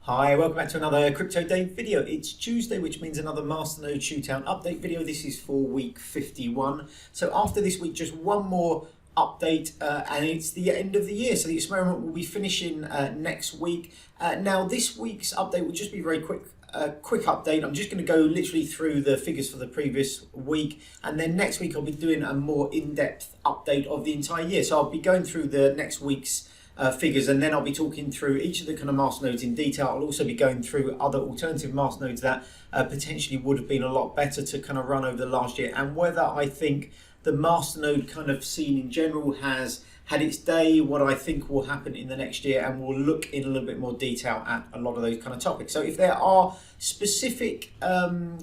Hi, welcome back to another Crypto Day video. It's Tuesday, which means another Masternode Shootout update video. This is for week 51. So after this week, just one more update and it's the end of the year. So the experiment will be finishing next week. Now this week's update will just be very quick update. I'm just going to go literally through the figures for the previous week, and then next week I'll be doing a more in-depth update of the entire year. So I'll be going through the next week's figures, and then I'll be talking through each of the kind of masternodes in detail. I'll also be going through other alternative masternodes that potentially would have been a lot better to kind of run over the last year, and whether I think the masternode kind of scene in general has had its day, what I think will happen in the next year, and we'll look in a little bit more detail at a lot of those kind of topics. So if there are specific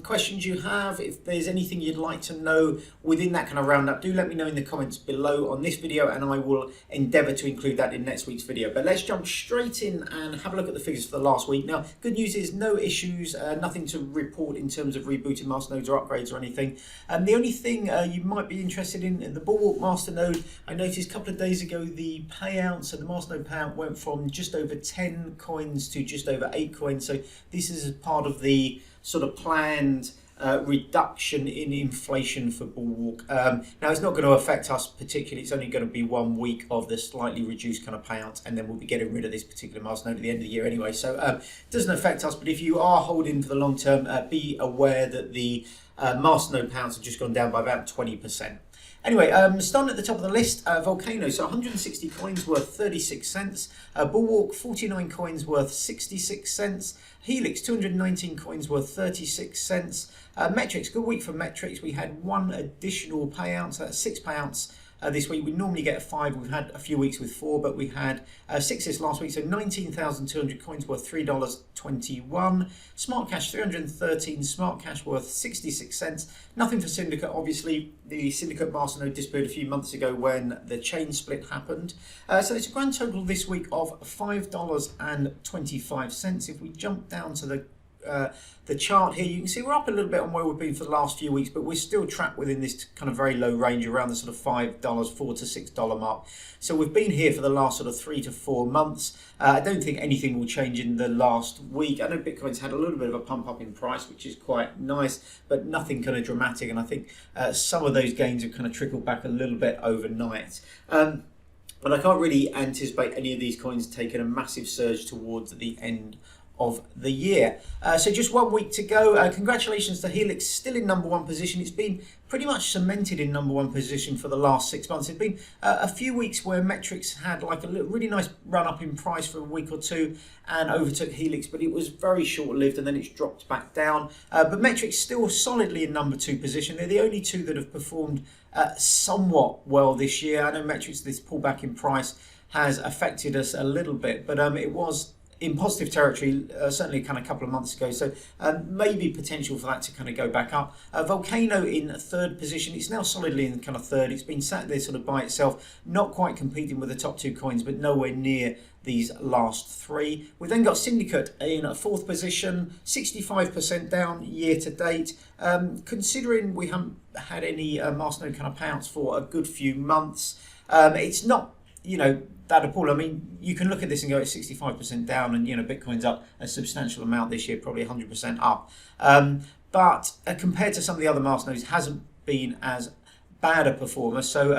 questions you have, if there's anything you'd like to know within that kind of roundup, do let me know in the comments below on this video, and I will endeavour to include that in next week's video. But let's jump straight in and have a look at the figures for the last week. Now, good news is no issues, nothing to report in terms of rebooting masternodes or upgrades or anything. And the only thing you might be interested in the Bulwark masternode, I noticed a couple of days ago the payout, so the masternode payout went from just over 10 coins to just over 8 coins. So this is part of the sort of planned reduction in inflation for Bulwark. Now it's not going to affect us particularly. It's only going to be 1 week of the slightly reduced kind of payouts, and then we'll be getting rid of this particular masternode at the end of the year anyway. So it doesn't affect us, but if you are holding for the long term, be aware that the masternode payouts have just gone down by about 20%. Anyway, starting at the top of the list, Vulcano, so 160 coins worth 36 cents. Bulwark, 49 coins worth 66 cents. Helix, 219 coins worth 36 cents. Metrix, good week for Metrix. We had one additional payout, so that's 6 payouts this week. We normally get 5. We've had a few weeks with 4, but we had 6 this last week, so 19,200 coins worth $3.21. SmartCash, 313. SmartCash worth 66 cents. Nothing for Syndicate, obviously. The Syndicate masternode disappeared a few months ago when the chain split happened. So it's a grand total this week of $5.25. If we jump down to the chart here, you can see we're up a little bit on where we've been for the last few weeks, but we're still trapped within this kind of very low range around the sort of $4 to $6 mark. So we've been here for the last sort of 3 to 4 months. I don't think anything will change in the last week. I know Bitcoin's had a little bit of a pump up in price, which is quite nice, but nothing kind of dramatic, and I think some of those gains have kind of trickled back a little bit overnight. But I can't really anticipate any of these coins taking a massive surge towards the end of the year. So just 1 week to go. Congratulations to Helix, still in #1 position. It's been pretty much cemented in #1 position for the last 6 months. It's been a few weeks where Metrix had like a really nice run up in price for a week or two and overtook Helix, but it was very short lived, and then it's dropped back down. But Metrix still solidly in #2 position. They're the only two that have performed somewhat well this year. I know Metrix, this pullback in price has affected us a little bit, but it was in positive territory certainly kind of a couple of months ago, so maybe potential for that to kind of go back up. Volcano in 3rd position. It's now solidly in kind of 3rd. It's been sat there sort of by itself, not quite competing with the top 2 coins, but nowhere near these last 3. We've then got Syndicate in 4th position, 65% down year to date. Considering we haven't had any masternode kind of payouts for a good few months, it's not, you know, that appalling. I mean, you can look at this and go, it's 65% down, and you know, Bitcoin's up a substantial amount this year, probably 100% up. But compared to some of the other masternodes, hasn't been as bad a performer. So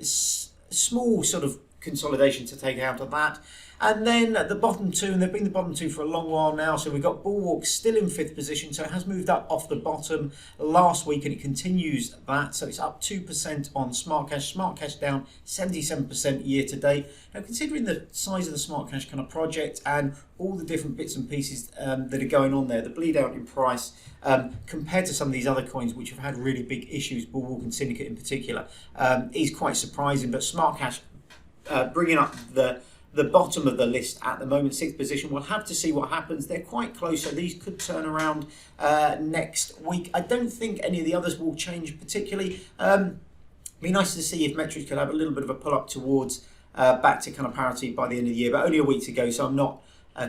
small sort of consolidation to take out of that. And then at the bottom 2, and they've been the bottom 2 for a long while now, so we've got Bulwark still in 5th position, so it has moved up off the bottom last week, and it continues that, so it's up 2% on SmartCash. SmartCash down 77% year to date. Now, considering the size of the SmartCash kind of project and all the different bits and pieces that are going on there, the bleed out in price compared to some of these other coins which have had really big issues, Bulwark and Syndicate in particular, is quite surprising. But SmartCash bringing up the bottom of the list at the moment, 6th position. We'll have to see what happens. They're quite close, so these could turn around next week. I don't think any of the others will change particularly. Be nice to see if Metrix could have a little bit of a pull up towards back to kind of parity by the end of the year, but only a week to go, so I'm not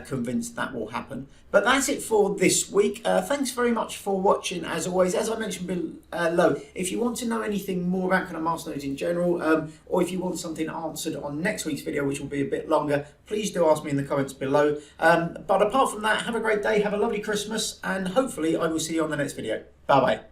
convinced that will happen. But that's it for this week. Thanks very much for watching, as always. As I mentioned below, if you want to know anything more about kind of masternodes in general, or if you want something answered on next week's video, which will be a bit longer, please do ask me in the comments below. But apart from that, have a great day, have a lovely Christmas, and hopefully I will see you on the next video. Bye bye.